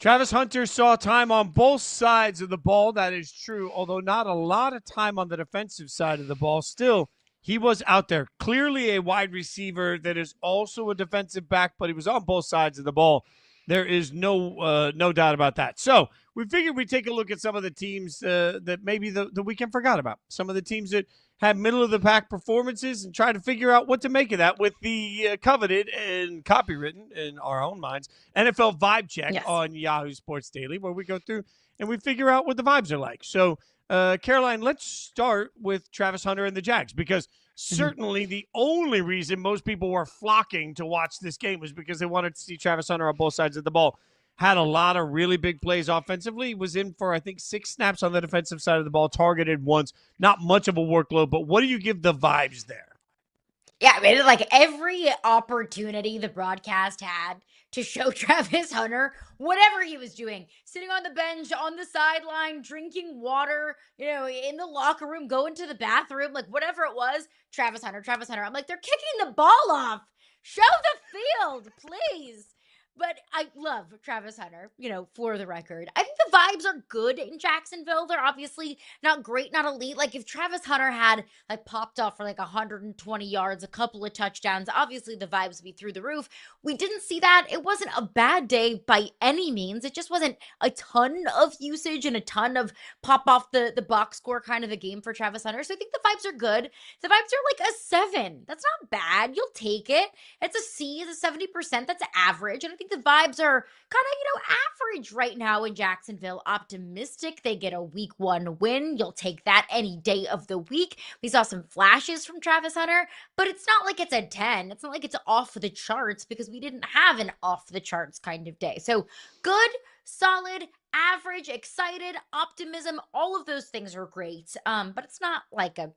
Travis Hunter saw time on both sides of the ball. That is true, although not a lot of time on the defensive side of the ball. Still, he was out there. Clearly a wide receiver that is also a defensive back, but he was on both sides of the ball. There is no doubt about that. So we figured we'd take a look at some of the teams that maybe the weekend forgot about. Some of the teams that had middle-of-the-pack performances and try to figure out what to make of that with the coveted and copywritten, in our own minds, NFL Vibe Check on Yahoo Sports Daily, where we go through and we figure out what the vibes are like. So, Caroline, let's start with Travis Hunter and the Jags, because certainly the only reason most people were flocking to watch this game was because they wanted to see Travis Hunter on both sides of the ball. Had a lot of really big plays offensively. Was in for, I think, 6 snaps on the defensive side of the ball, targeted once. Not much of a workload, but what do you give the vibes there? Yeah, I mean, like every opportunity the broadcast had to show Travis Hunter, whatever he was doing, sitting on the bench, on the sideline, drinking water, in the locker room, going to the bathroom, like whatever it was, Travis Hunter. I'm like, they're kicking the ball off. Show the field, please. But I love Travis Hunter, for the record. I think the vibes are good in Jacksonville. They're obviously not great, not elite. Like if Travis Hunter had popped off for 120 yards, a couple of touchdowns, obviously the vibes would be through the roof. We didn't see that. It wasn't a bad day by any means. It just wasn't a ton of usage and a ton of pop off the box score kind of a game for Travis Hunter. So I think the vibes are good. The vibes are like a 7. That's not bad. You'll take it. It's a C, it's a 70%. That's average. And I think the vibes are kind of, average right now in Jacksonville. Optimistic. They get a week 1 win. You'll take that any day of the week. We saw some flashes from Travis Hunter, but it's not like it's a 10. It's not like it's off the charts, because we didn't have an off the charts kind of day. So good, solid, average, excited, optimism, all of those things are great. But it's not like a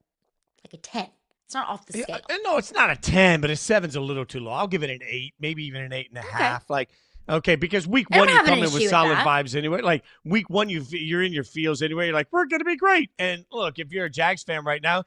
10. It's not off the scale. No, it's not a 10, but a 7's a little too low. I'll give it an 8, maybe even an 8.5. Okay, because week 1 you come in with solid vibes anyway. Like week 1 you're in your feels anyway. You're like, we're going to be great. And look, if you're a Jags fan right now,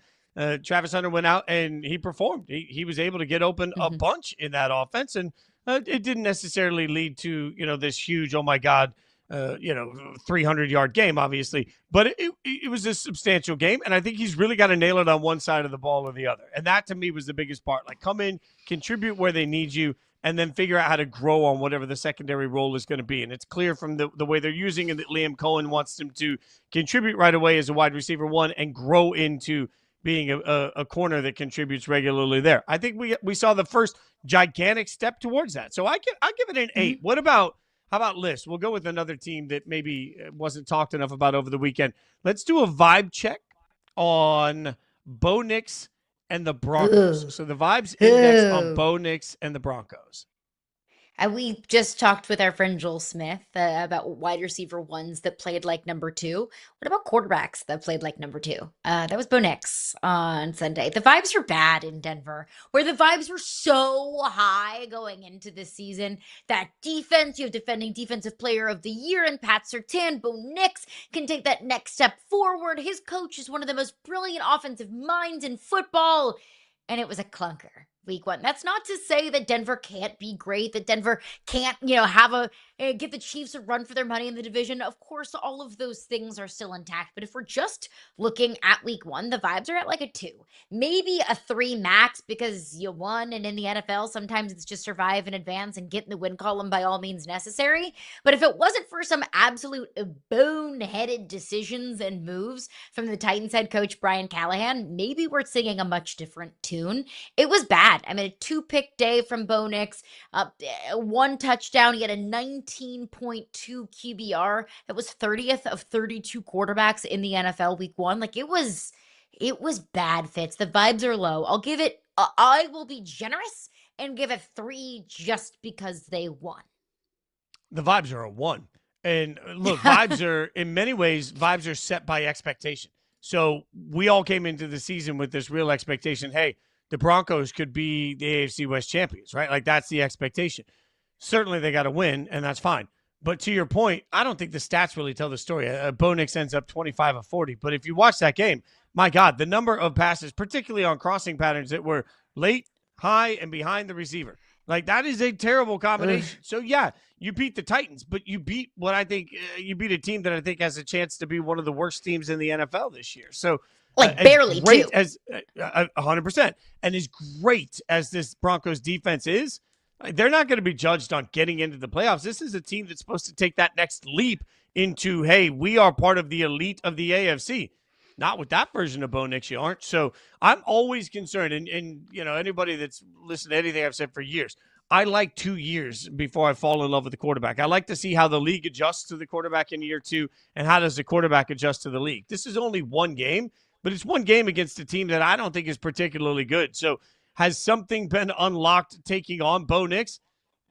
Travis Hunter went out and he performed. He was able to get open a bunch in that offense, and it didn't necessarily lead to this huge, oh my God, 300-yard game, obviously. But it was a substantial game, and I think he's really got to nail it on one side of the ball or the other. And that, to me, was the biggest part. Like, come in, contribute where they need you, and then figure out how to grow on whatever the secondary role is going to be. And it's clear from the way they're using it that Liam Cohen wants him to contribute right away as a wide receiver 1 and grow into being a corner that contributes regularly there. I think we saw the first gigantic step towards that. So I'll give it an 8. How about Liz? We'll go with another team that maybe wasn't talked enough about over the weekend. Let's do a vibe check on Bo Nix and the Broncos. So the vibes index on Bo Nix and the Broncos. And we just talked with our friend Joel Smith about wide receiver 1s that played like number 2. What about quarterbacks that played like number 2? That was Bo Nix on Sunday. The vibes were bad in Denver, where the vibes were so high going into this season. That defense, you have defending defensive player of the year in Pat Surtain. Bo Nix can take that next step forward. His coach is one of the most brilliant offensive minds in football. And it was a clunker. Week 1. That's not to say that Denver can't be great, that Denver can't, give the Chiefs a run for their money in the division. Of course, all of those things are still intact. But if we're just looking at week 1, the vibes are at like a 2, maybe a 3 max, because you won. And in the NFL, sometimes it's just survive and advance and get in the win column by all means necessary. But if it wasn't for some absolute boneheaded decisions and moves from the Titans head coach Brian Callahan, maybe we're singing a much different tune. It was bad. I mean, a 2-pick day from Bo Nix, 1 touchdown. He had a 19.2 QBR. That was 30th of 32 quarterbacks in the NFL week 1. Like it was bad, Fitz. The vibes are low. I'll give it, I will be generous and give it 3 just because they won. The vibes are a 1. And look, vibes are, in many ways, vibes are set by expectation. So we all came into the season with this real expectation. Hey, the Broncos could be the AFC West champions, right? Like that's the expectation. Certainly they got to win, and that's fine. But to your point, I don't think the stats really tell the story. Bo Nix ends up 25 of 40. But if you watch that game, my God, the number of passes, particularly on crossing patterns that were late, high, and behind the receiver. Like that is a terrible combination. So yeah, you beat the Titans, but you beat what I think you beat a team that I think has a chance to be one of the worst teams in the NFL this year. So barely great too. As 100%, and as great as this Broncos defense is, they're not going to be judged on getting into the playoffs. This is a team that's supposed to take that next leap into, hey, we are part of the elite of the AFC. Not with that version of Bo Nix, you aren't. So I'm always concerned, and anybody that's listened to anything I've said for years, I like 2 years before I fall in love with the quarterback. I like to see how the league adjusts to the quarterback in year 2, and how does the quarterback adjust to the league. This is only one game, but it's one game against a team that I don't think is particularly good. So has something been unlocked taking on Bo Nix?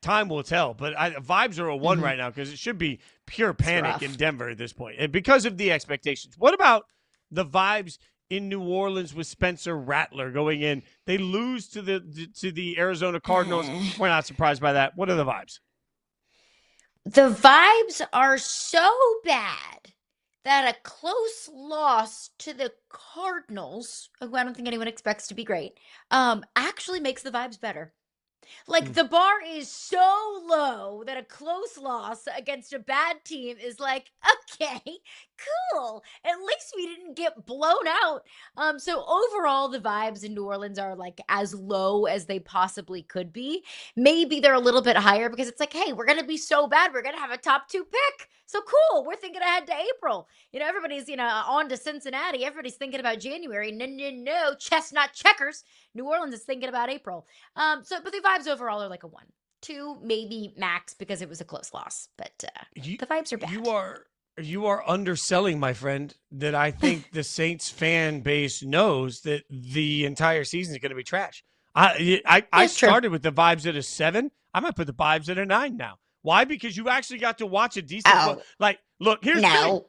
Time will tell, but vibes are a 1 right now because it should be pure panic in Denver at this point, and because of the expectations. What about the vibes in New Orleans with Spencer Rattler going in? They lose to the Arizona Cardinals. We're not surprised by that. What are the vibes? The vibes are so bad that a close loss to the Cardinals, who I don't think anyone expects to be great, actually makes the vibes better. Like, the bar is so low that a close loss against a bad team is like, okay, cool. At least we didn't get blown out. So overall, the vibes in New Orleans are like as low as they possibly could be. Maybe they're a little bit higher because it's like, hey, we're going to be so bad. We're going to have a top 2 pick. So cool. We're thinking ahead to April. Everybody's, on to Cincinnati. Everybody's thinking about January. No, chestnut checkers. New Orleans is thinking about April. But the vibes overall are like a 1, 2, maybe max because it was a close loss. But the vibes are bad. You are underselling, my friend, that I think the Saints fan base knows that the entire season is going to be trash. I started with the vibes at a 7. I might put the vibes at a 9 now. Why? Because you actually got to watch a decent look, here's the thing.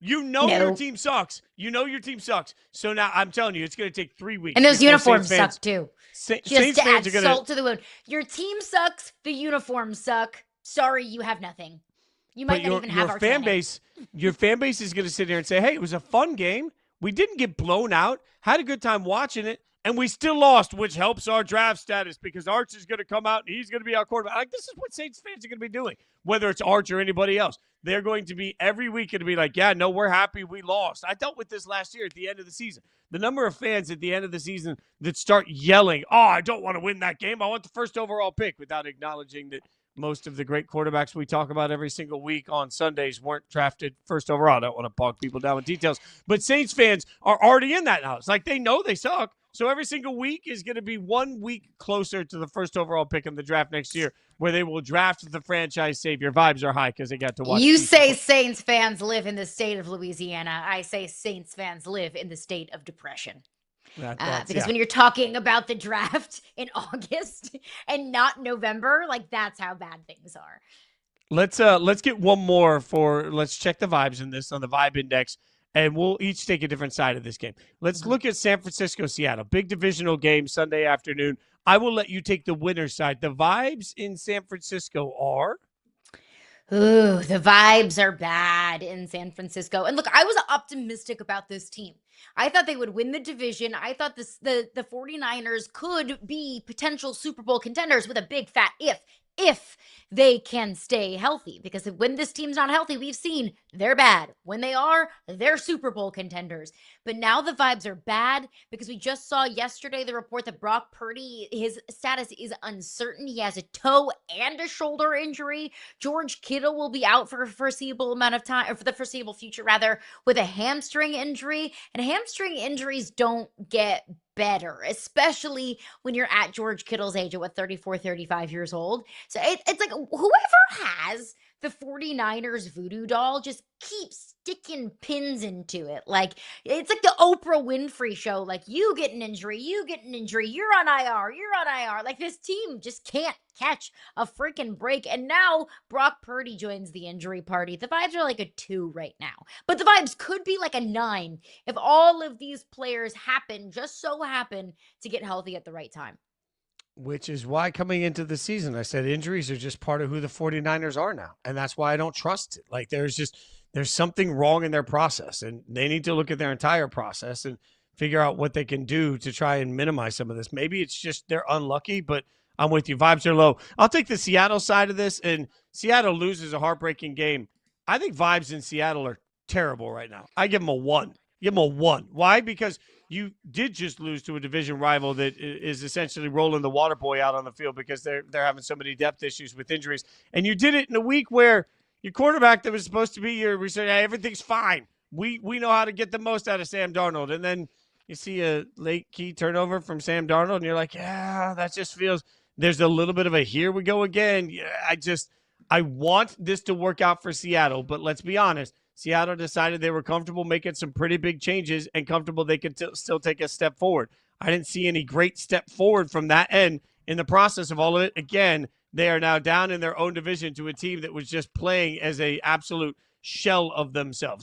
Your team sucks. Your team sucks. So now I'm telling you, it's going to take 3 weeks. And those uniforms suck too. Saints to fans add salt to the wound. Your team sucks. The uniforms suck. Sorry, you have nothing. You might not even have our fan base. Your fan base is going to sit here and say, hey, it was a fun game. We didn't get blown out. Had a good time watching it. And we still lost, which helps our draft status because Arch is going to come out and he's going to be our quarterback. Like, this is what Saints fans are going to be doing, whether it's Arch or anybody else. They're going to be every week going to be like, yeah, no, we're happy we lost. I dealt with this last year at the end of the season. The number of fans at the end of the season that start yelling, oh, I don't want to win that game. I want the first overall pick, without acknowledging that most of the great quarterbacks we talk about every single week on Sundays weren't drafted first overall. I don't want to bog people down with details. But Saints fans are already in that now. It's like they know they suck. So every single week is going to be 1 week closer to the first overall pick in the draft next year, where they will draft the franchise savior. Vibes are high because they got to watch. You say Saints fans live in the state of Louisiana. I say Saints fans live in the state of depression. Because when you're talking about the draft in August and not November, like, that's how bad things are. Let's get one more let's check the vibes in this on the vibe index. And we'll each take a different side of this game. Let's look at San Francisco, Seattle. Big divisional game Sunday afternoon. I will let you take the winner's side. The vibes in San Francisco are? Ooh, the vibes are bad in San Francisco. And look, I was optimistic about this team. I thought they would win the division. I thought the 49ers could be potential Super Bowl contenders with a big fat if they can stay healthy. Because when this team's not healthy, we've seen they're bad. When they are, they're Super Bowl contenders. But now the vibes are bad because we just saw yesterday the report that Brock Purdy, his status is uncertain. He has a toe and a shoulder injury. George Kittle will be out for a foreseeable amount of time, or for the foreseeable future rather, with a hamstring injury. And hamstring injuries don't get better, especially when you're at George Kittle's age at 34, 35 years old. So it's like whoever has the 49ers voodoo doll just keeps sticking pins into it. Like, it's like the Oprah Winfrey show. Like, you get an injury, you're on IR. Like, this team just can't catch a freaking break. And now Brock Purdy joins the injury party. The vibes are like a 2 right now. But the vibes could be like a 9 if all of these players just so happen to get healthy at the right time. Which is why coming into the season, I said injuries are just part of who the 49ers are now. And that's why I don't trust it. Like, there's something wrong in their process, and they need to look at their entire process and figure out what they can do to try and minimize some of this. Maybe it's just they're unlucky, but I'm with you. Vibes are low. I'll take the Seattle side of this, and Seattle loses a heartbreaking game. I think vibes in Seattle are terrible right now. I give them a 1. Give them a 1. Why? Because you did just lose to a division rival that is essentially rolling the water boy out on the field because they're having so many depth issues with injuries. And you did it in a week where your quarterback that was supposed to be we said, hey, everything's fine. We know how to get the most out of Sam Darnold. And then you see a late key turnover from Sam Darnold, and you're like, yeah, that just feels – there's a little bit of a here we go again. Yeah, I want this to work out for Seattle, but let's be honest. Seattle decided they were comfortable making some pretty big changes and comfortable they could still take a step forward. I didn't see any great step forward from that end in the process of all of it. Again, they are now down in their own division to a team that was just playing as a absolute shell of themselves.